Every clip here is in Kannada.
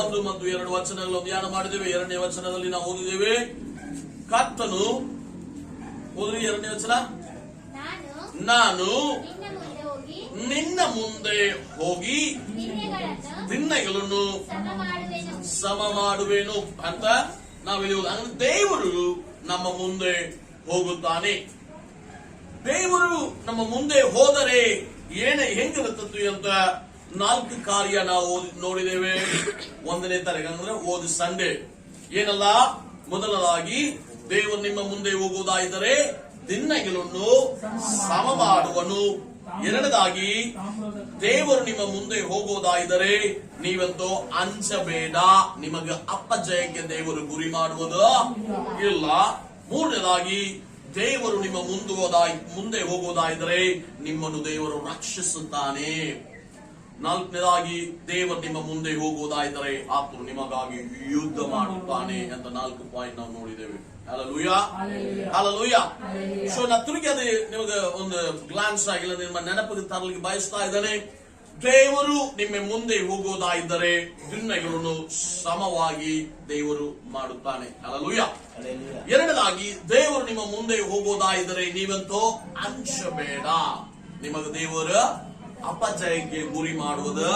1 ಮತ್ತು 2 ವಚನಗಳನ್ನು ಧ್ಯಾನ ಮಾಡಿದ್ದೇವೆ. 2ನೇ ವಚನದಲ್ಲಿ ನಾವು ಓದಿದ್ದೇವೆ, ಕರ್ತನು ಓದ್ರಿ 2ನೇ ವಚನ, ನಾನು ನಿನ್ನ ಮುಂದೆ ಹೋಗಿ ದಿನಗಳನ್ನು ಸಮ ಮಾಡುವೆನು ಅಂತ ನಾವಿಲ್ಲಿ ಅಂದ್ರೆ ದೇವರು ನಮ್ಮ ಮುಂದೆ ಹೋಗುತ್ತಾನೆ. ದೇವರು ನಮ್ಮ ಮುಂದೆ ಹೋದರೆ ಹೆಂಗಿರುತ್ತದೆ ಅಂತ 4 ಕಾರ್ಯ ನಾವು ನೋಡಿದ್ದೇವೆ 1ನೇ ತಾರೀಕು ಅಂದ್ರೆ ಓದಿ ಸಂಡೇ. ಏನಲ್ಲ, ಮೊದಲದಾಗಿ ದೇವರು ನಿಮ್ಮ ಮುಂದೆ ಹೋಗುವುದಾದರೆ ದಿನಗಳನ್ನು ಸಮ ಮಾಡುವನು. 2ನೇದಾಗಿ ದೇವರು ನಿಮ್ಮ ಮುಂದೆ ಹೋಗುವುದಾದರೆ ನೀವಂತೂ ಅಂಚಬೇಡ, ನಿಮಗೆ ಅಪಜಯಕ್ಕೆ ದೇವರು ಗುರಿ ಮಾಡುವುದು ಇಲ್ಲ. 3ನೇದಾಗಿ ದೇವರು ನಿಮ್ಮ ಮುಂದೆ ಹೋಗುವುದಾದರೆ ನಿಮ್ಮನ್ನು ದೇವರು ರಕ್ಷಿಸುತ್ತಾನೆ. 4ನೇದಾಗಿ ದೇವರು ನಿಮ್ಮ ಮುಂದೆ ಹೋಗುವುದಾದರೆ ಆತನು ನಿಮಗಾಗಿ ಯುದ್ಧ ಮಾಡುತ್ತಾನೆ ಅಂತ 4 ಪಾಯಿಂಟ್ ನಾವು ನೋಡಿದ್ದೇವೆ. Hallelujah, hallelujah. ಸೊ ನಾ ತಿರುಗಿ ಅದು ನಿಮಗೆ ಒಂದು ಗ್ಲಾನ್ಸ್ ಆಗಿಲ್ಲ ನಿಮ್ಮ ನೆನಪಿಗೆ ತರಲಿಕ್ಕೆ ಬಯಸ್ತಾ ಇದ್ದಾನೆ. ದೇವರು ನಿಮ್ಮ ಮುಂದೆ ಹೋಗುವುದಾದರೆ ದಿನಗಳನ್ನು ಸಮವಾಗಿ ದೇವರು ಮಾಡುತ್ತಾನೆ. ಹಲ್ಲೆಲೂಯಾ. 2ನೇದಾಗಿ ದೇವರು ನಿಮ್ಮ ಮುಂದೆ ಹೋಗುವುದಾದರೆ ನೀವಂತೂ ಅಂಚಬೇಡ, ನಿಮಗೆ ದೇವರ ಅಪಜಯಕ್ಕೆ ಗುರಿ ಮಾಡುವುದು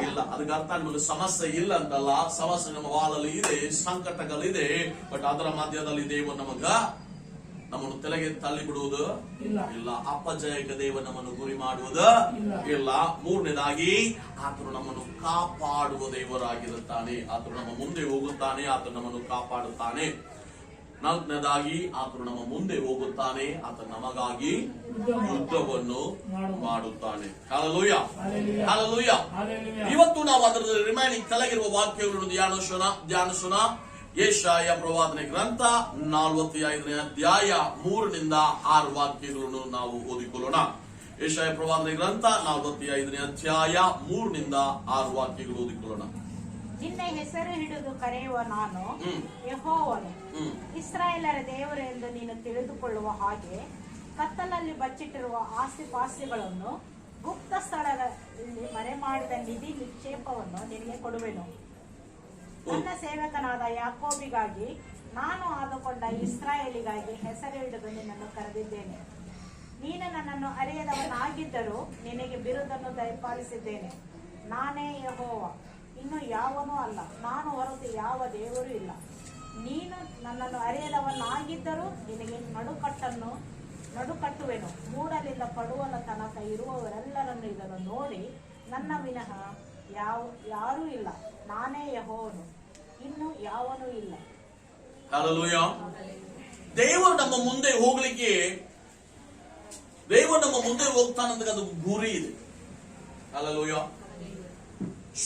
ಇಲ್ಲ. ಅದಕ್ಕೆ ಅರ್ಥ ನಿಮಗೆ ಸಮಸ್ಯೆ ಇಲ್ಲ ಅಂತಲ್ಲ, ಸಮಸ್ಯೆ ನಮ್ಮ ವಾಲಲ್ಲಿ ಇದೆ, ಸಂಕಟಗಳಿದೆ, ಬಟ್ ಅದರ ಮಧ್ಯದಲ್ಲಿ ದೇವರು ನಮ್ಮನ್ನು ತಲೆಗೆ ತಳ್ಳಿ ಬಿಡುವುದು ಇಲ್ಲ. ಅಪಜಯಕ್ಕೆ ದೇವರು ನಮ್ಮನ್ನು ಗುರಿ ಮಾಡುವುದು ಇಲ್ಲ. 3ನೇದಾಗಿ ಆತನು ನಮ್ಮನ್ನು ಕಾಪಾಡುವ ದೇವರಾಗಿರುತ್ತಾನೆ. ಆತನು ನಮ್ಮ ಮುಂದೆ ಹೋಗುತ್ತಾನೆ, ಆತನು ನಮ್ಮನ್ನು ಕಾಪಾಡುತ್ತಾನೆ. 4ನೇದಾಗಿ ಆತನು ನಮ್ಮ ಮುಂದೆ ಹೋಗುತ್ತಾನೆ, ಆತನು ನಮಗಾಗಿ ಯುದ್ಧವನ್ನು ಮಾಡುತ್ತಾನೆ. Hallelujah, hallelujah. ಇವತ್ತು ನಾವು ಅದರ ರಿಮೈನಿಂಗ್ ಕೆಳಗಿರುವ ವಾಕ್ಯಗಳನ್ನು ಧ್ಯಾನಿಸೋಣ. ಯೆಶಾಯ ಪ್ರವಾದನೆ ಗ್ರಂಥ 45ನೇ ಅಧ್ಯಾಯ 3ರಿಂದ 6 ವಾಕ್ಯಗಳನ್ನು ನಾವು ಓದಿಕೊಳ್ಳೋಣ. ಯೆಶಾಯ ಪ್ರವಾದನೆ ಗ್ರಂಥ 45ನೇ ಅಧ್ಯಾಯ 3ರಿಂದ 6 ವಾಕ್ಯಗಳು ಓದಿಕೊಳ್ಳೋಣ. ನಿನ್ನ ಹೆಸರು ಹಿಡಿದು ಕರೆಯುವ ನಾನು ಯೆಹೋವನು, ಇಸ್ರಾಯೇಲರ ದೇವರು ಎಂದು ನೀನು ತಿಳಿದುಕೊಳ್ಳುವ ಹಾಗೆ ಕತ್ತಲಲ್ಲಿ ಬಚ್ಚಿಟ್ಟಿರುವ ಆಸ್ತಿಪಾಸ್ತಿಗಳನ್ನು ಗುಪ್ತ ಸ್ಥಳದಲ್ಲಿ ಮರೆಮಾಡಿದ ನಿಧಿ ನಿಕ್ಷೇಪವನ್ನು ನಿನಗೆ ಕೊಡುವೆನು. ನನ್ನ ಸೇವಕನಾದ ಯಾಕೋಬಿಗಾಗಿ ನಾನು ಆದುಕೊಂಡ ಇಸ್ರಾಯೇಲಿಗಾಗಿ ಹೆಸರು ಹಿಡಿದು ನಿನ್ನನ್ನು ಕರೆದಿದ್ದೇನೆ. ನೀನು ನನ್ನನ್ನು ಅರಿಯದವನಾಗಿದ್ದರೂ ನಿನಗೆ ಬಿರುದನ್ನು ದಯಪಾಲಿಸಿದ್ದೇನೆ. ನಾನೇ ಯೆಹೋವ, ಇನ್ನು ಯಾವನೂ ಅಲ್ಲ, ನಾನು ಹೊರತು ಯಾವ ದೇವರು ಇಲ್ಲ. ನೀನು ನನ್ನನ್ನು ಅರಿಯದವನಾಗಿದ್ದರೂ ನಿನಗೆ ನಡುಕಟ್ಟುವೆನು. ಮೂಡಲಿಂದ ಪಡುವಲ ತನಕ ಇರುವವರೆಲ್ಲರನ್ನು ಇದನ್ನು ನೋಡಿ ನನ್ನ ವಿನಃ ಯಾರೂ ಇಲ್ಲ, ನಾನೇ ಯೆಹೋವನು, ಇನ್ನು ಯಾವನೂ ಇಲ್ಲ. ಹಲ್ಲೆಲೂಯಾ. ದೇವರು ನಮ್ಮ ಮುಂದೆ ಹೋಗ್ಲಿಕ್ಕೆ, ದೇವರು ನಮ್ಮ ಮುಂದೆ ಹೋಗ್ತಾನಂದ್ರೆ ಅದು ಗುರಿ ಇದೆ. ಹಲ್ಲೆಲೂಯಾ.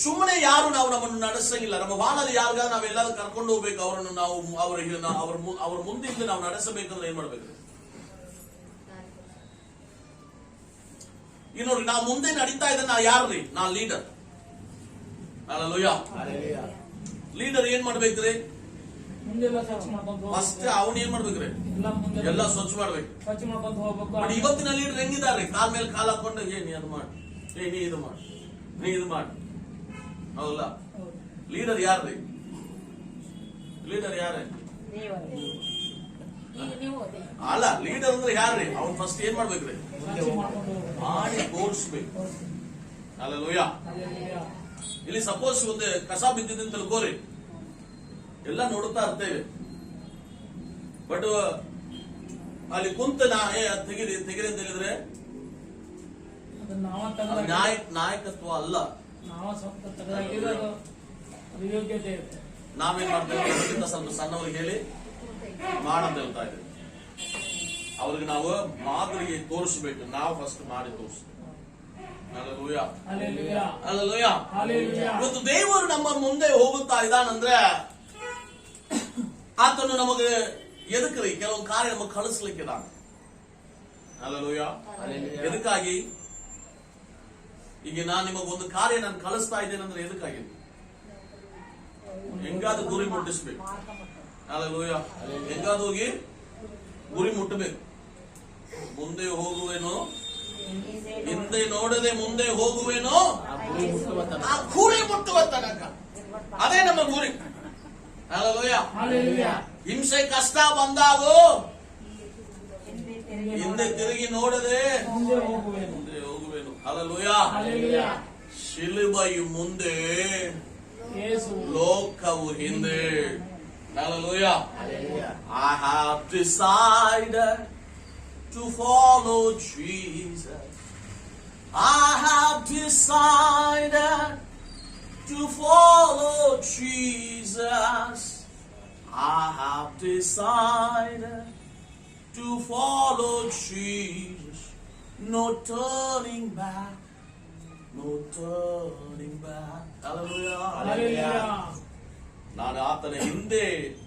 ಸುಮ್ಮನೆ ಯಾರು ನಮ್ಮನ್ನು ನಡೆಸಂಗಿಲ್ಲ. ನಮ್ಮ ಬಾಳಲ್ಲಿ ಯಾರಿಗ ನಾವೆಲ್ಲರೂ ಕರ್ಕೊಂಡು ಹೋಗ್ಬೇಕು, ಅವರನ್ನು ನಾವು ಅವ್ರ ಮುಂದಿಂದ ನಾವು ನಡೆಸಬೇಕಂದ್ರೆ ಏನ್ ಮಾಡ್ಬೇಕು? ಈಗ ನೋಡ್ರಿ, ನಾವು ಮುಂದೆ ನಡೀತಾ ಇದ್ದ ನಾ ಯಾರ್ರಿ? ನಾ ಲೀಡರ್. ಹಲ್ಲೆಲೂಯಾ. ಲೀಡರ್ ಏನ್ ಮಾಡ್ಬೇಕ್ರಿ? ಫಸ್ಟ್ ಅವನ್ ಏನ್ ಮಾಡ್ಬೇಕ್ರಿ? ಎಲ್ಲ ಸ್ವಚ್ಛ ಮಾಡ್ಬೇಕು. ಬಟ್ ಇವತ್ತಿನ ಲೀಡರ್ ಹೆಂಗಿದಾರೆ? ಕಾಲ್ ಮೇಲೆ ಕಾಲ್ ಹಾಕೊಂಡು ನೀ ಅದು ಮಾಡಿ, ನೀ ಇದು ಮಾಡಿ, ನೀ ಇದು ಮಾಡಿ. ಹೌದಲ್ಲ? ಲೀಡರ್ ಯಾರ್ರಿ? ಲೀಡರ್ ಯಾರೇ? ಅಲ್ಲ, ಲೀಡರ್ ಅಂದ್ರೆ ಯಾರ್ರಿ? ಅವ್ನು ಫಸ್ಟ್ ಏನ್ ಮಾಡ್ಬೇಕ್ರಿ? ಮಾಡಿ ತೋರಿಸ್ಬೇಕು. ಹಲ್ಲೆಲೂಯಾ. ಇಲ್ಲಿ ಸಪೋಸ್ ಒಂದು ಕಸ ಬಿದ್ದಿದೆ ಅಂತ ತಿಳ್ಕೋರಿ, ಎಲ್ಲ ನೋಡುತ್ತಾ ಇರ್ತೇವೆ. ಬಟ್ ಅಲ್ಲಿ ಕುಂತ ತೆಗಿರಿ ಅಂತ ಹೇಳಿದ್ರೆ ನಾಯಕತ್ವ ಅಲ್ಲ. ನಾವೇನ್ ಮಾಡ್ತೇವೆ? ಸ್ವಲ್ಪ ಸಣ್ಣವ್ರಿಗೆ ಹೇಳಿ ಮಾಡಂತ ಹೇಳ್ತಾ ಇದ್ದೇವೆ. ಅವ್ರಿಗೆ ನಾವು ಮಾದರಿಗೆ ತೋರಿಸ್ಬೇಕು. ನಾವು ಫಸ್ಟ್ ಮಾಡಿ ತೋರಿಸ್ಬೇಕು. Hallelujah, hallelujah. ಇವತ್ತು ದೇವರು ನಮ್ಮ ಮುಂದೆ ಹೋಗುತ್ತಾ ಇದ್ದಾನಂದ್ರೆ ಆತನು ನಮಗೆ ಎದಕ್ರಿ ಕೆಲವೊಂದು ಕಾರ್ಯ ನಮಗೆ ಕಳಿಸ್ಲಿಕ್ಕೆ ಇದ್ದಾನೆ. ಹಲ್ಲೆಲೂಯಾ. ಎದಕ್ಕಾಗಿ? ಈಗ ನಾನು ನಿಮಗೊಂದು ಕಾರ್ಯ ನಾನು ಕಳಿಸ್ತಾ ಇದ್ದೇನೆ ಅಂದ್ರೆ ಎದಕ್ಕಾಗಿ? ಹೆಂಗಾದ್ರೂ ಗುರಿ ಮುಟ್ಟಿಸ್ಬೇಕು. ಹಲ್ಲೆಲೂಯಾ. ಹೆಂಗಾದ್ರೂ ಹೋಗಿ ಗುರಿ ಮುಟ್ಟಬೇಕು. ಮುಂದೆ ಹೋಗುವೇನೋ, ಹಿಂದೆ ನೋಡದೆ ಮುಂದೆ ಹೋಗುವೇನೋ, ಆ ಗುರಿ ಮುಟ್ಟುವ ತನಕ. ಅದೇ ನಮ್ಮ ಗುರಿ. Hallelujah. ಹಿಂಸೆ ಕಷ್ಟ ಬಂದಾಗ ಹಿಂದೆ ತಿರುಗಿ ನೋಡದೆ ಮುಂದೆ ಹೋಗುವೆನು. ಹೋಗುವೆನು. ಹಲ್ಲೆಲೂಯಾ. Hallelujah. ಶಿಲುಬೆಯು ಮುಂದೆ, ಯೇಸು ಲೋಕವು ಹಿಂದೆ. Hallelujah. Hallelujah. I have decided to follow Jesus. I have decided to follow Jesus. I have decided to follow Jesus. No turning back. No turning back. Hallelujah. Hallelujah. ನಾನು ಆತನ ಹಿಂದೆ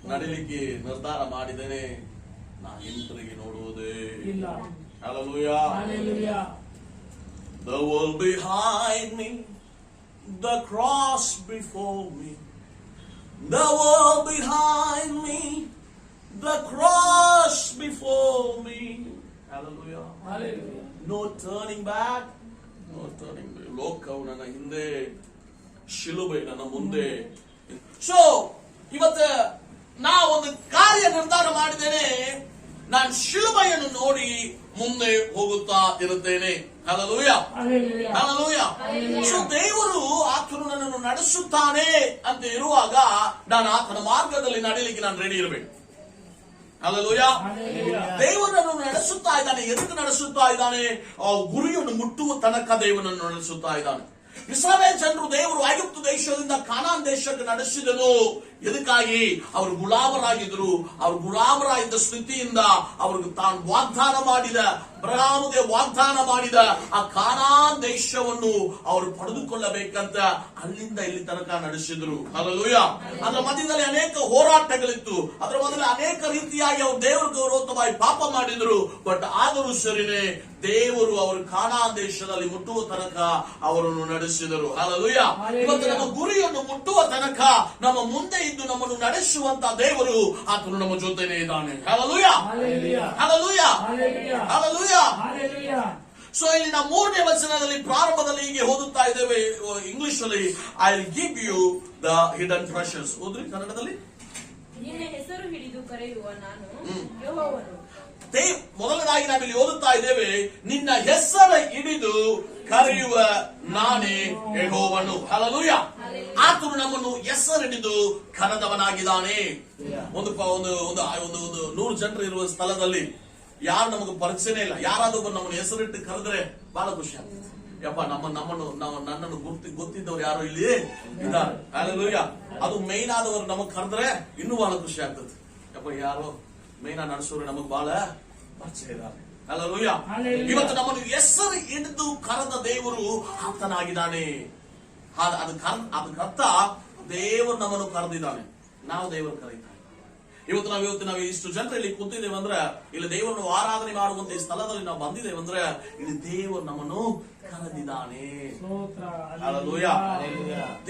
ನಡಿಲಿಕ್ಕೆ ನಿರ್ಧಾರ ಮಾಡಿದ್ದೇನೆ. ನಾನು ಹಿಂತಿರುಗಿ ನೋಡುವುದೇ ಇಲ್ಲ. Hallelujah. Hallelujah. The world behind me, the cross before me. The world behind me, the cross before me. Hallelujah. Hallelujah. No turning back. No turning back. ಲೋಕವು ನನ್ನ ಹಿಂದೆ, ಶಿಲುಬೆ ನನ್ನ ಮುಂದೆ. ಸೊ ಇವತ್ತು ನಾ ಒಂದು ಕಾರ್ಯ ನಿರ್ಧಾರ ಮಾಡಿದ್ದೇನೆ. ನಾನು ಶಿಲುಬೆಯನ್ನು ನೋಡಿ ಮುಂದೆ ಹೋಗುತ್ತಾ ಇರುತ್ತೇನೆ. Hallelujah. Hallelujah. Hallelujah. ಸೊ ದೇವರು ಆತನು ನನ್ನನ್ನು ನಡೆಸುತ್ತಾನೆ ಅಂತ ಇರುವಾಗ ನಾನು ಆತನ ಮಾರ್ಗದಲ್ಲಿ ನಡೀಲಿಕ್ಕೆ ನಾನು ರೆಡಿ ಇರಬೇಕು. Hallelujah. Hallelujah. ದೇವರನ್ನು ನಡೆಸುತ್ತಾ ಇದ್ದಾನೆ. ಎದಕ್ಕೆ ನಡೆಸುತ್ತಾ ಇದ್ದಾನೆ? ಆ ಗುರಿಯನ್ನು ಮುಟ್ಟುವ ತನಕ ದೇವರನ್ನು ನಡೆಸುತ್ತಾ ಇದ್ದಾನೆ. ಇಸ್ರಾಯೇಲ್ ಜನರು ದೇವರು ಐಗುಪ್ತ ದೇಶದಿಂದ ಕಾನಾನ್ ದೇಶಕ್ಕೆ ನಡೆಸಿದನು. ಎದಕ್ಕಾಗಿ? ಅವರು ಗುಲಾಮರಾಗಿದ್ರು. ಅವರು ಗುಲಾಮರಾಗಿದ್ದ ಸ್ಥಿತಿಯಿಂದ ಅವ್ರಿಗೆ ತಾನು ವಾಗ್ದಾನ ಮಾಡಿದ, ಅಬ್ರಹಾಮಿಗೆ ವಾಗ್ದಾನ ಮಾಡಿದ ಆ ಕಾನಾನ್ ದೇಶವನ್ನು ಅವರು ಪಡೆದುಕೊಳ್ಳಬೇಕಂತ ಅಲ್ಲಿಂದ ಇಲ್ಲಿ ತನಕ ನಡೆಸಿದ್ರು. ಹಲ್ಲೆಲೂಯಾ. ಅದರ ಮಧ್ಯದಲ್ಲಿ ಅನೇಕ ಹೋರಾಟಗಳಿತ್ತು. ಅದರ ಮಧ್ಯದಲ್ಲಿ ಅನೇಕ ರೀತಿಯಾಗಿ ಅವರು ದೇವರಿಗೆ ವಿರೋಧವಾಗಿ ಪಾಪ ಮಾಡಿದ್ರು. ಬಟ್ ಆದರೂ ಸರಿನೇ ದೇವರು ಅವರು ಕಾನಾನ್ ದೇಶದಲ್ಲಿ ಮುಟ್ಟುವ ತನಕ ಅವರನ್ನು ನಡೆಸಿದರು. ಹಲ್ಲೆಲೂಯಾ. ಇವತ್ತು ನಮ್ಮ ಗುರಿಯನ್ನು ಮುಟ್ಟುವ ತನಕ ನಮ್ಮ ಮುಂದೆ ಇದ್ದು ನಮ್ಮನ್ನು ನಡೆಸುವಂತ ದೇವರು ಆತನು ನಮ್ಮ ಜೊತೆನೇ ಇದ್ದಾನೆ. Hallelujah. Hallelujah. Hallelujah. Hallelujah. Hallelujah. Hallelujah. So ಇಲ್ಲಿ ನಾವು 3ನೇ ವಚನದಲ್ಲಿ ಪ್ರಾರಂಭದಲ್ಲಿ ಹೀಗೆ ಓದುತ್ತಾ ಇದ್ದೇವೆ. ಇಂಗ್ಲಿಷ್ ಅಲ್ಲಿ I will give you the hidden treasures. ಓದ್ರಿ ಕನ್ನಡದಲ್ಲಿ. ನಿನ್ನ ಹೆಸರು ಹಿಡಿದು ಕರೆಯುವ ನಾನು ಯೆಹೋವನು. ಮೊದಲನೇದಾಗಿ ನಾವಿಲ್ಲಿ ಓದುತ್ತಾ ಇದ್ದೇವೆ, ನಿನ್ನ ಹೆಸರು ಹಿಡಿದು ಕರೆಯುವ ನಾನೇ ಯೆಹೋವನು. ಹಲ್ಲೆಲೂಯಾ. ಆತನು ನಮ್ಮನ್ನು ಹೆಸರು ಹಿಡಿದು ಕರೆದವನಾಗಿದ್ದಾನೆ. ಒಂದು 100 ಜನರು ಇರುವ ಸ್ಥಳದಲ್ಲಿ ಯಾರು ನಮಗೆ ಪರಿಚಯನೇ ಇಲ್ಲ, ಯಾರಾದ್ರೂ ನಮ್ಮನ್ನು ಹೆಸರಿಟ್ಟು ಕರೆದ್ರೆ ಬಹಳ ಖುಷಿ ಆಗ್ತದೆ. ಯಪ್ಪ ನನ್ನನ್ನು ಗೊತ್ತಿದ್ದವ್ರು ಯಾರು ಇಲ್ಲಿ ಇದ್ದಾರೆ. ಹಲ್ಲೆಲೂಯಾ. ಅದು ಮೈನ್ ಆದವರು ನಮಗ್ ಕರೆದ್ರೆ ಇನ್ನೂ ಬಹಳ ಖುಷಿ ಆಗ್ತದೆ. ಯಪ್ಪ ಯಾರು ಮೈನ ನಡೆಸೋರು ನಮಗ್ ಬಹಳ ಪರಿಚಯ ಇದ್ದಾರೆ. ಹಲ್ಲೆಲೂಯಾ. ಇವತ್ತು ನಮ್ಮನ್ನು ಹೆಸರು ಹಿಡಿದು ಕರೆದ ದೇವರು ಆತನಾಗಿದ್ದಾನೆ. ಅದಕ್ಕರ್ಥ ದೇವರು ನಮ್ಮನ್ನು ಕರೆದಿದ್ದಾನೆ, ನಾವು ದೇವರು ಕರೀತಾನೆ. ಇವತ್ತು ನಾವು ಇಷ್ಟು ಜನರು ಇಲ್ಲಿ ಕೂತಿದ್ದೇವೆ ಅಂದ್ರೆ, ಇಲ್ಲಿ ದೇವರನ್ನು ಆರಾಧನೆ ಮಾಡುವಂತ ಈ ಸ್ಥಳದಲ್ಲಿ ನಾವು ಬಂದಿದ್ದೇವೆ ಅಂದ್ರೆ ಇಲ್ಲಿ ದೇವರು ನಮ್ಮನ್ನು ಕರೆದಿದ್ದಾನೆ. ಹಲ್ಲೆಲೂಯಾ.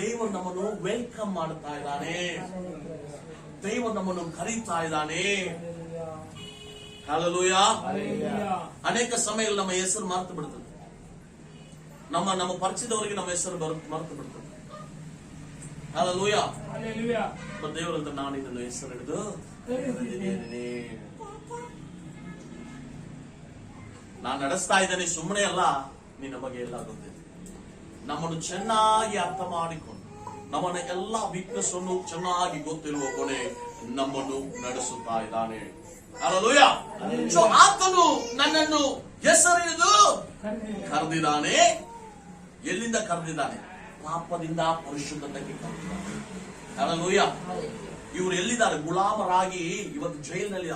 ದೇವರು ನಮ್ಮನ್ನು ವೆಲ್ಕಮ್ ಮಾಡ್ತಾ ಇದ್ದಾನೆ. ದೇವರು ನಮ್ಮನ್ನು ಕರೀತಾ ಇದ್ದಾನೆ. ಹಲ್ಲೆಲೂಯಾ. ಅನೇಕ ಸಮಯದಲ್ಲಿ ನಮ್ಮ ಹೆಸರು ಮರೆತು ಬಿಡ್ತದೆ. ನಮ್ಮ ಪರಿಚಯದವರಿಗೆ ನಮ್ಮ ಹೆಸರು ಮರೆತು ಬಿಡ್ತದೆ. ಹಲ್ಲೆಲೂಯಾ. ದೇವರಂತ ನಾನು ಇದನ್ನು ಹೆಸರು ಹಿಡಿದು ಕರೆದಿದ್ದೇನೆ. ನಾನು ನಡೆಸ್ತಾ ಇದ್ದೇನೆ, ಸುಮ್ಮನೆ ಅಲ್ಲ, ನಿನ್ನ ಬಗ್ಗೆ ಎಲ್ಲ ಗೊತ್ತಿದೆ. ನಮ್ಮನ್ನು ಚೆನ್ನಾಗಿ ಅರ್ಥ ಮಾಡಿಕೊಂಡು ನಮ್ಮನ್ನ ಎಲ್ಲಾ ವೀಕ್ನೆಸ್ ಅನ್ನು ಚೆನ್ನಾಗಿ ಗೊತ್ತಿರುವ ಕೊನೆ ನಮ್ಮನ್ನು ನಡೆಸುತ್ತಾ ಇದ್ದಾನೆ. ಹಲ್ಲೆಲೂಯಾ. ಸೊ ಆತನು ನನ್ನನ್ನು ಹೆಸರು ಹಿಡಿದು ಕರೆದಿದ್ದಾನೆ. ಎಲ್ಲಿಂದ ಕರೆದಿದ್ದಾನೆ? ಪಾಪದಿಂದ ಪರಿಶುದ್ಧತೆಗೆ ಕರೆದಿದ್ದಾನೆ. ಹಲ್ಲೆಲೂಯಾ. ಇವರು ಎಲ್ಲಿದ್ದಾರೆ? ಗುಲಾಮರಾಗಿ ಇವತ್ತು ಜೈಲಿನಲ್ಲಿ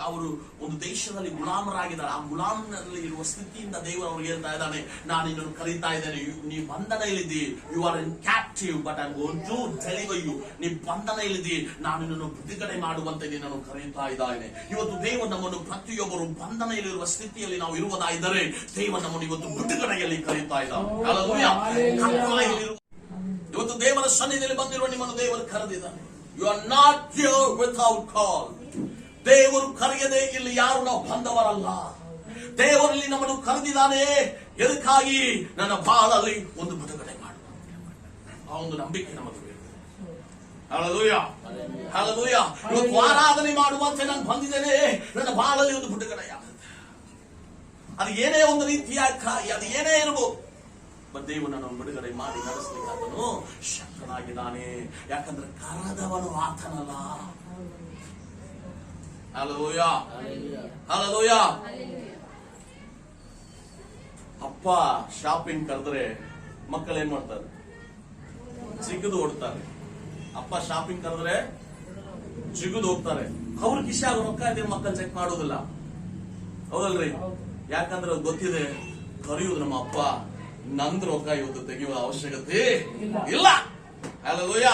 ಅವರು ಒಂದು ದೇಶದಲ್ಲಿ ಗುಲಾಮರಾಗಿದ್ದಾರೆ. ಆ ಗುಲಾಮನಲ್ಲಿ ಇರುವ ಸ್ಥಿತಿಯಿಂದ ದೇವರು ಅವ್ರಿಗೆ ಹೇಳ್ತಾ ಇದ್ದಾನೆ, ನಾನು ನಿನ್ನನ್ನು ಕರೀತಾ ಇದ್ದೇನೆ. ನೀವು ಬಂಧನದಲ್ಲಿದ್ದಿ, you are in captive but I am going to deliver you. ನೀವು ಬಂಧನದಲ್ಲಿದ್ದಿ, ನಾನು ನಿನ್ನನ್ನು ಬಿಡುಗಡೆ ಮಾಡುವಂತೆ ನಿನ್ನನ್ನು ಕರೀತಾ ಇದ್ದಾನೆ. ಇವತ್ತು ದೇವರು ನಮ್ಮನ್ನು ಪ್ರತಿಯೊಬ್ಬರು ಬಂಧನದಲ್ಲಿರುವ ಸ್ಥಿತಿಯಲ್ಲಿ ನಾವು ಇರುವುದಾದರೆ ದೇವರು ನಮ್ಮನ್ನು ಇವತ್ತು ಬಿಡುಗಡೆಯಲ್ಲಿ ಕರೀತಾ ಇದ್ದಾನೆ. ಹಲ್ಲೆಲೂಯಾ. ಇವತ್ತು ದೇವರ ಸನ್ನಿಧಿಯಲ್ಲಿ ಬಂದಿರುವ ನಿಮ್ಮನ್ನು ದೇವರು ಕರೆದಿದ್ದಾನೆ. You are not here without call. ದೇವರು ಕರೆಯದೆ ಇಲ್ಲಿ ಯಾರು ನಾವು ಬಂದವರಲ್ಲ. ದೇವರಲ್ಲಿ ನಮ್ಮನ್ನು ಕರೆದಿದ್ದಾನೆ. ಎದಕ್ಕಾಗಿ? ನನ್ನ ಬಾಳಲ್ಲಿ ಒಂದು ಬಿಡುಗಡೆ ಮಾಡುವ ಆ ಒಂದು ನಂಬಿಕೆ ನಮಗೆ ಬೇಕು. Hallelujah, hallelujah. ಇವತ್ತು ಆರಾಧನೆ ಮಾಡುವಂತೆ ನಾನು ಬಂದಿದ್ದೇನೆ. ನನ್ನ ಬಾಳಲ್ಲಿ ಒಂದು ಬಿಡುಗಡೆಯಾಗುತ್ತೆ. ಅದು ಏನೇ ಒಂದು ರೀತಿಯ ಅದು ಏನೇ ಇರಬಹುದು, ದೇವರು ನನ್ನನ್ನು ಬಿಡುಗಡೆ ಮಾಡಿ ನಡೆಸಲಿಕ್ಕೆ ಆತನು ಶಕ್ತನಾಗಿದ್ದಾನೆ. ಯಾಕಂದ್ರೆ ಕರದವನು ಆತನಲ್ಲ. Hallelujah, hallelujah. ಅಪ್ಪ ಶಾಪಿಂಗ್ ಕರೆದ್ರೆ ಮಕ್ಕಳು ಏನ್ ಮಾಡ್ತಾರೆ? ಜಿಗಿದು ಓಡ್ತಾರೆ. ಅಪ್ಪ ಶಾಪಿಂಗ್ ಕರೆದ್ರೆ ಜಿಗಿದು ಹೋಗ್ತಾರೆ. ಅವ್ರ ಕಿಶೆ ಆಗ ರೊಕ್ಕ ಇದೆ, ಮಕ್ಕಳು ಚೆಕ್ ಮಾಡೋದಿಲ್ಲ. ಹೌದಲ್ರಿ? ಯಾಕಂದ್ರೆ ಗೊತ್ತಿದೆ, ಕರೆಯುವುದು ನಮ್ಮ ಅಪ್ಪ, ನಂದ್ ರೊಕ್ಕ ಇವತ್ತು ತೆಗೆಯುವ ಅವಶ್ಯಕತೆ ಇಲ್ಲ. ಹಲ್ಲೆಲೂಯಾ.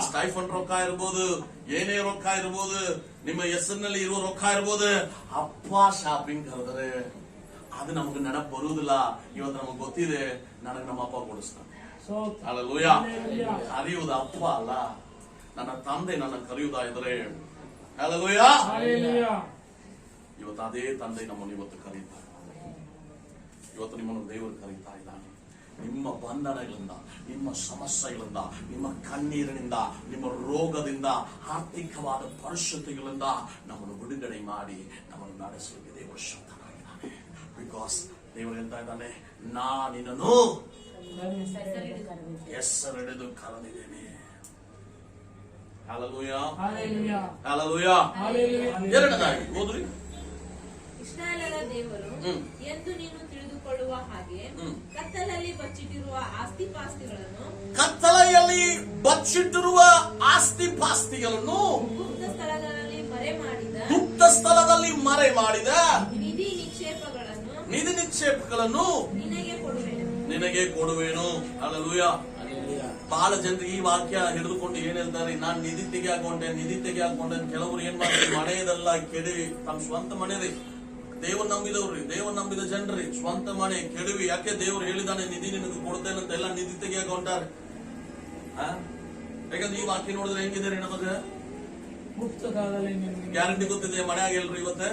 ಸ್ಟೈಫಂಡ್ ರೊಕ್ಕ ಇರ್ಬೋದು, ಏನೇ ರೊಕ್ಕ ಇರ್ಬೋದು, ನಿಮ್ಮ ಹೆಸರಿನಲ್ಲಿ ಇರುವ ರೊಕ್ಕ ಇರ್ಬೋದು, ಅಪ್ಪ ಶಾಪಿಂಗ್ ಕರೆದ್ರೆ ಅದು ನಮಗೆ ನೆನಪು ಬರುವುದಿಲ್ಲ. ಇವತ್ತು ನಮಗೆ ಗೊತ್ತಿದೆ, ನನಗೆ ನಮ್ಮ ಅಪ್ಪ ಕೊಡಿಸ್ತಾನೆ. ಹಲ್ಲೆಲೂಯಾ. ಕರೆಯುವುದು ಅಪ್ಪ ಅಲ್ಲ, ನನ್ನ ತಂದೆ ನನ್ನ ಕರೆಯುವುದಾದರೆ. ಹಲ್ಲೆಲೂಯಾ. ಇವತ್ತು ಅದೇ ತಂದೆ ನಮ್ಮನ್ನು ಇವತ್ತು ಕರೀತಾರೆ. ಇವತ್ತು ನಿಮ್ಮನ್ನು ದೇವರು ಕರೀತಾ ಇದ್ದಾನೆ. ನಿಮ್ಮ ಬಂಧನಗಳಿಂದ, ನಿಮ್ಮ ಸಮಸ್ಯೆಗಳಿಂದ, ನಿಮ್ಮ ಕಣ್ಣೀರಿನಿಂದ, ನಿಮ್ಮ ರೋಗದಿಂದ, ಆರ್ಥಿಕವಾದ ಪರಿಸ್ಥಿತಿಗಳಿಂದ ನಮ್ಮನ್ನು ಬಿಡುಗಡೆ ಮಾಡಿ ನಮ್ಮನ್ನು ನಡೆಸಲಿಕ್ಕೆ ದೇವರು ಶಕ್ತನಾಗಿದ್ದಾನೆ. ಬಿಕಾಸ್ ದೇವರು ಹೇಳ್ತಾ ಇದ್ದಾನೆ, ನಾ ನಿನ್ನನ್ನು ಹೆಸರಿಡಿದು ಕರೆದಿದ್ದೇನೆ. Hallelujah, hallelujah. ಎರಡನೇದಾಗಿ ಓದ್ರಿ. ಇಸ್ರಾಯೇಲರ ದೇವರು ಎಂದು ನೀನು ತಿಳಿದುಕೊಳ್ಳುವ ಹಾಗೆ ಕತ್ತಲಲ್ಲಿ ಬಚ್ಚಿಟ್ಟಿರುವ ಆಸ್ತಿಪಾಸ್ತಿಗಳನ್ನು ಗುಪ್ತ ಸ್ಥಳದಲ್ಲಿ ಮರೆ ಮಾಡಿದ ನಿಧಿ ನಿಕ್ಷೇಪಗಳನ್ನು ನಿನಗೆ ಕೊಡುವೆನು. ಹಲ್ಲೆಲೂಯಾ. ಬಹಳ ಜನರಿಗೆ ಈ ವಾಕ್ಯ ಹಿಡಿದುಕೊಂಡು ಏನ್ ಹೇಳ್ತಾರೆ, ನಾನ್ ನಿಧಿ ತೆಗೆಯಾಕೊಂಡೆ. ಕೆಲವರು ಏನ್ ಮಾಡ್ತಾರೆ, ಮನೆಯದೆಲ್ಲ ಕೆಡವಿ, ತಮ್ಮ ಸ್ವಂತ ಮನೆದೇ, ದೇವರು ನಂಬಿದವ್ರಿ, ದೇವರು ನಂಬಿದ ಜನರಿ ಸ್ವಂತ ಮನೆ ಕೆಡವಿ. ಯಾಕೆ ದೇವರು ಹೇಳಿದಾನೆ ನಿಧಿ ನಿನಗೆ ಕೊಡ್ತೇನೆ ಅಂತ, ಎಲ್ಲ ನಿಧಿ ತೆಗೆಯಾಕ ಹೊಂಟಾರೆ. ಯಾಕಂದ್ರೆ ಈ ವಾಕ್ಯ ನೋಡಿದ್ರೆ ಹೆಂಗಿದ್ದಾರೆ ನಮಗೆ ಗ್ಯಾರಂಟಿ ಗೊತ್ತಿದೆ. ಮನೆಯಾಗ ಎಲ್ರು ಇವತ್ತೆ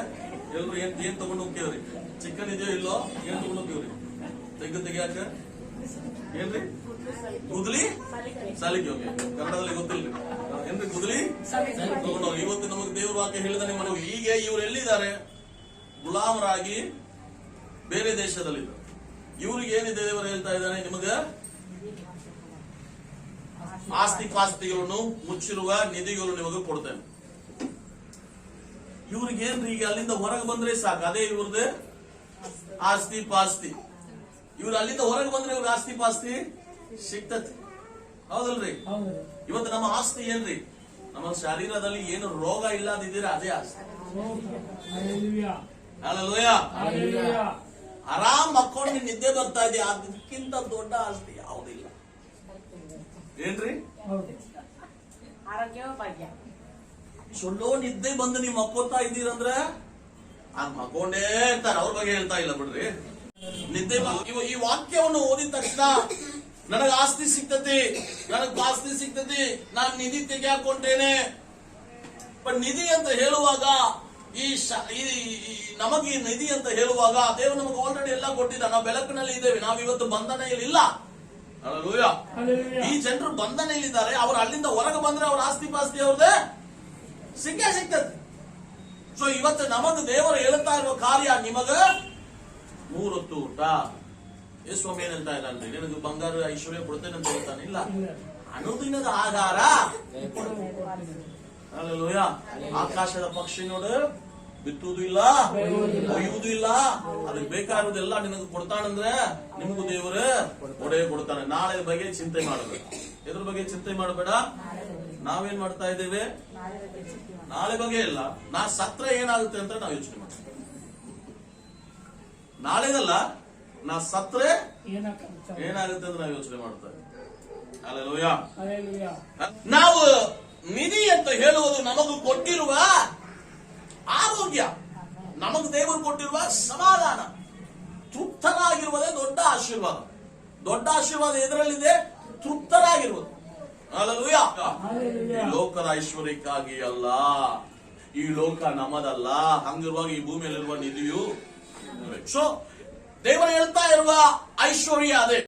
ಎಲ್ರು ಏನ್ ತಗೊಂಡು ಹೋಗ್ತೀವ್ರಿ? ಚಿಕನ್ ಇದೆಯೋ ಇಲ್ಲೋ, ಏನ್ ತಗೊಂಡು ಹೋಗ್ತೀವ್ರಿ? ತೆಗೆಯಾಕ ಏನ್ರಿ? ಕುದಲಿ ಸಾಲಿಗೆ ಹೋಗಿ, ಕನ್ನಡದಲ್ಲಿ ಗೊತ್ತಿಲ್ರಿ ಏನ್ರಿ? ಕುದಲಿ ತಗೊಂಡೋಗಿ. ಇವತ್ತು ನಮಗೆ ದೇವ್ರ ವಾಕ್ಯ ಹೇಳಿದಾನೆ ಮನೆಗೆ. ಈಗ ಇವ್ರು ಎಲ್ಲಿದ್ದಾರೆ? ಗುಲಾಮರಾಗಿ ಬೇರೆ ದೇಶದಲ್ಲಿದ್ದಾರೆ. ಇವ್ರಿಗೆ ಏನಿದೆ ದೇವರು ಹೇಳ್ತಾ ಇದ್ದಾನೆ, ನಿಮಗ ಆಸ್ತಿ ಪಾಸ್ತಿಗಳನ್ನು ಮುಚ್ಚಿರುವ ನಿಧಿಗಳು ನಿಮಗೆ ಕೊಡ್ತೇನೆ. ಇವ್ರಿಗೇನ್ರಿ, ಈಗ ಅಲ್ಲಿಂದ ಹೊರಗೆ ಬಂದ್ರೆ ಸಾಕು, ಅದೇ ಇವ್ರದ್ದು ಆಸ್ತಿ ಪಾಸ್ತಿ. ಇವ್ರು ಅಲ್ಲಿಂದ ಹೊರಗೆ ಬಂದ್ರೆ ಇವ್ರಿಗೆ ಆಸ್ತಿ ಪಾಸ್ತಿ ಸಿಗ್ತತಿ. ಹೌದಲ್ರಿ? ಇವತ್ತು ನಮ್ಮ ಆಸ್ತಿ ಏನ್ರಿ? ನಮ್ಮ ಶರೀರದಲ್ಲಿ ಏನು ರೋಗ ಇಲ್ಲದಿದ್ದೀರಾ ಅದೇ ಆಸ್ತಿ. ಹಲ್ಲೆಲೂಯಾ. ಆರಾಮ್ ಮಕ್ಕೊಂಡು ನಿದ್ದೆ ಬರ್ತಾ ಇದೆ, ಅದಕ್ಕಿಂತ ದೊಡ್ಡ ಆಸ್ತಿ ಯಾವುದಿಲ್ಲ. ಏನ್ರಿ? ಆರೋಗ್ಯ ಭಾಗ್ಯ. ಚಲೋ ನಿದ್ದೆ ಬಂದು ನೀವು ಮಕ್ಕೋತಾ ಇದ್ದೀರಂದ್ರ ಆಗ ಮಕ್ಕೊಂಡೇ ಇರ್ತಾರೆ. ಅವ್ರ ಬಗ್ಗೆ ಹೇಳ್ತಾ ಇಲ್ಲ ಬಿಡ್ರಿ. ನಿದ್ದೆ ಈ ವಾಕ್ಯವನ್ನು ಓದಿದ ತಕ್ಷಣ ನನಗೆ ಆಸ್ತಿ ಸಿಗ್ತತಿ, ನಾನು ನಿಧಿ ತೆಗೆದುಕೊಂಡೇನೆ. ಬಟ್ ನಿಧಿ ಅಂತ ಹೇಳುವಾಗ ನಮಗೆ ನಿಧಿ ಅಂತ ಹೇಳುವಾಗ ದೇವರು ನಮಗೆ ಆಲ್ರೆಡಿ ಎಲ್ಲ ಕೊಟ್ಟಿದ್ದ. ನಾವು ಬೆಳಕಿನಲ್ಲಿ ಇದ್ದೇವೆ, ನಾವು ಇವತ್ತು ಬಂಧನೆಯಲ್ಲಿ ಇಲ್ಲ. ಹಲ್ಲೆಲೂಯಾ. ಈ ಜನರು ಬಂಧನೆಯಲ್ಲಿದ್ದಾರೆ. ಅವರು ಅಲ್ಲಿಂದ ಹೊರಗೆ ಬಂದ್ರೆ ಅವ್ರ ಆಸ್ತಿ ಪಾಸ್ತಿ ಅವ್ರದೇ ಸಿಗ್ತದೆ. ಸೊ ಇವತ್ತು ನಮಗೆ ದೇವರು ಹೇಳ್ತಾ ಇರುವ ಕಾರ್ಯ, ನಿಮಗ 3 ಹೊತ್ತು ಊಟ. ಸ್ವಾಮಿ ಏನ್ ಹೇಳ್ತಾ ಇದ್ದಾನೆ, ನಿನಗೆ ಬಂಗಾರ ಐಶ್ವರ್ಯ ಕೊಡ್ತೇನೆ ಅಂತ ಹೇಳ್ತಾನೆ. ಇಲ್ಲ, ಅನುದಿನದ ಆಹಾರ. ಹಲ್ಲೆಲೂಯಾ. ಆಕಾಶದ ಪಕ್ಷಿ ನೋಡು, ಬಿತ್ತುವುದು ಇಲ್ಲ, ಕೊಯ್ಯುವುದು ಇಲ್ಲ, ಅದಕ್ಕೆ ಬೇಕಾಗಿರುವುದೆಲ್ಲ ನಿನಗೆ ಕೊಡ್ತಾನಂದ್ರೆ ನಿಮಗೂ ದೇವರು ಕೊಡೇ ಕೊಡ್ತಾನೆ. ನಾಳೆ ಬಗ್ಗೆ ಚಿಂತೆ ಮಾಡಬೇಡ. ಎದ್ರ ಬಗ್ಗೆ ಚಿಂತೆ ಮಾಡಬೇಡ. ನಾವೇನ್ ಮಾಡ್ತಾ ಇದ್ದೇವೆ? ನಾಳೆ ಬಗ್ಗೆ ಇಲ್ಲ, ನಾ ಸತ್ರ ಏನಾಗುತ್ತೆ ಅಂತ ನಾವು ಯೋಚನೆ ಮಾಡ್ತೀವಿ. ನಾಳೆದಲ್ಲ, ನಾ ಸತ್ರೆ ಏನಾಗುತ್ತೆ ಅಂತ ನಾವು ಯೋಚನೆ ಮಾಡ್ತಾ ಇದ್ದೀವಿ. ಹಲ್ಲೆಲೂಯಾ. ನಾವು ನಿಧಿ ಅಂತ ಹೇಳುವುದು ನಮಗೂ ಕೊಟ್ಟಿರುವ ಆರೋಗ್ಯ, ನಮಗೆ ದೇವರು ಕೊಟ್ಟಿರುವ ಸಮಾಧಾನ, ತೃಪ್ತರಾಗಿರುವುದೇ ದೊಡ್ಡ ಆಶೀರ್ವಾದ. ದೊಡ್ಡ ಆಶೀರ್ವಾದ ಎದರಲ್ಲಿದೆ? ತೃಪ್ತರಾಗಿರುವುದು. ಹಲ್ಲೆಲೂಯಾ. ಈ ಲೋಕದ ಐಶ್ವರ್ಯಕ್ಕಾಗಿ ಅಲ್ಲ, ಈ ಲೋಕ ನಮ್ಮದಲ್ಲ. ಹಂಗಿರುವಾಗ ಈ ಭೂಮಿಯಲ್ಲಿರುವ ನಿಧಿಯು. ಸೊ ದೇವರು ಹೇಳ್ತಾ ಇರುವ ಐಶ್ವರ್ಯ ಅದೇ.